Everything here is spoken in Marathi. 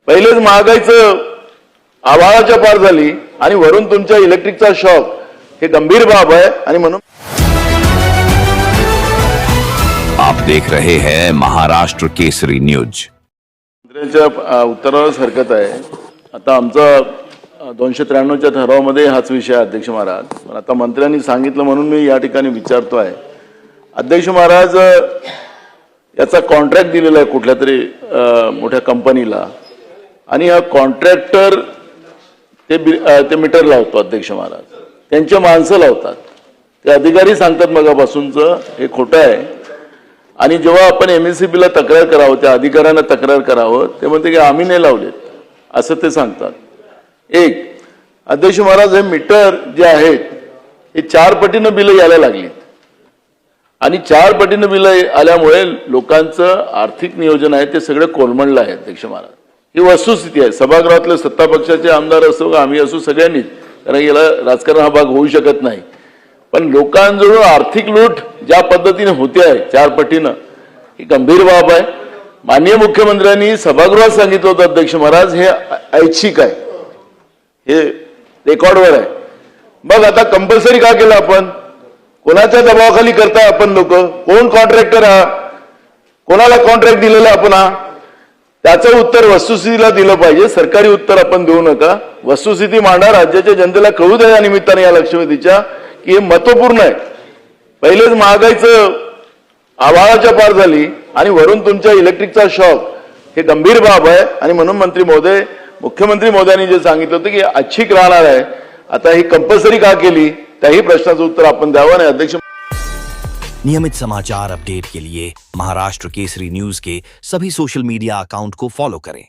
पहिलेच महागाईचं आभाळाच्या पार झाली आणि वरून तुमच्या इलेक्ट्रिकचा शॉक हे गंभीर बाब आहे आणि म्हणून आप देख रहे हैं महाराष्ट्र केसरी न्यूज। मंत्र्यांच्या उत्तरावरच हरकत आहे। आता आमचा 293च्या ठरावामध्ये हाच विषय आहे अध्यक्ष महाराज, पण आता मंत्र्यांनी सांगितलं म्हणून मी या ठिकाणी विचारतोय। अध्यक्ष महाराज, याचा कॉन्ट्रॅक्ट दिलेला आहे कुठल्या तरी मोठ्या कंपनीला आणि हा कॉन्ट्रॅक्टर ते मीटर लावतो अध्यक्ष महाराज, त्यांचे माणसं लावतात, ते अधिकारी सांगतात मगापासूनचं हे खोटं आहे। आणि जेव्हा आपण MSCB ला तक्रार करावं, त्या अधिकाऱ्यांना तक्रार करावं, ते म्हणते की आम्ही नाही लावलेत असं ते सांगतात। एक अध्यक्ष महाराज, हे मीटर जे आहेत हे 4 पटीनं बिलं यायला लागलीत आणि 4 पटीनं बिलं आल्यामुळे लोकांचं आर्थिक नियोजन आहे ते सगळं कोलमडलं आहे अध्यक्ष महाराज। ही वस्तुस्थिती आहे। सभागृहातले सत्ता पक्षाचे आमदार असो का आम्ही असो सगळ्यांनीच, कारण याला राजकारण हा भाग होऊ शकत नाही, पण लोकांजवळ आर्थिक लूट ज्या पद्धतीने होते आहे 4 पटीनं, ही गंभीर बाब आहे। माननीय मुख्यमंत्र्यांनी सभागृहात सांगितलं होतं अध्यक्ष महाराज हे ऐच्छिक आहे, हे रेकॉर्डवर आहे। मग आता कंपल्सरी का केलं आपण? कोणाच्या दबावाखाली करताय आपण लोक? कोण कॉन्ट्रॅक्टर हा? कोणाला कॉन्ट्रॅक्ट दिलेला आपण हा? त्याचं उत्तर वस्तुस्थितीला दिलं पाहिजे, सरकारी उत्तर आपण देऊ नका। वस्तुस्थिती मांडा, राज्याच्या जनतेला कळू द्या या निमित्ताने या लक्षवेधीच्या की हे महत्वपूर्ण आहे। पहिलेच महागाईचं आभाळाच्या पार झाली आणि वरून तुमच्या इलेक्ट्रिकचा शॉक हे गंभीर बाब आहे आणि म्हणून मुख्यमंत्री महोदयांनी जे सांगितलं होतं की ऐच्छिक राहणार आहे, आता ही कंपल्सरी का केली त्याही प्रश्नाचं उत्तर आपण द्यावं। आणि अध्यक्ष, नियमित समाचार अपडेट के लिए महाराष्ट्र केसरी न्यूज के सभी सोशल मीडिया अकाउंट को फॉलो करें।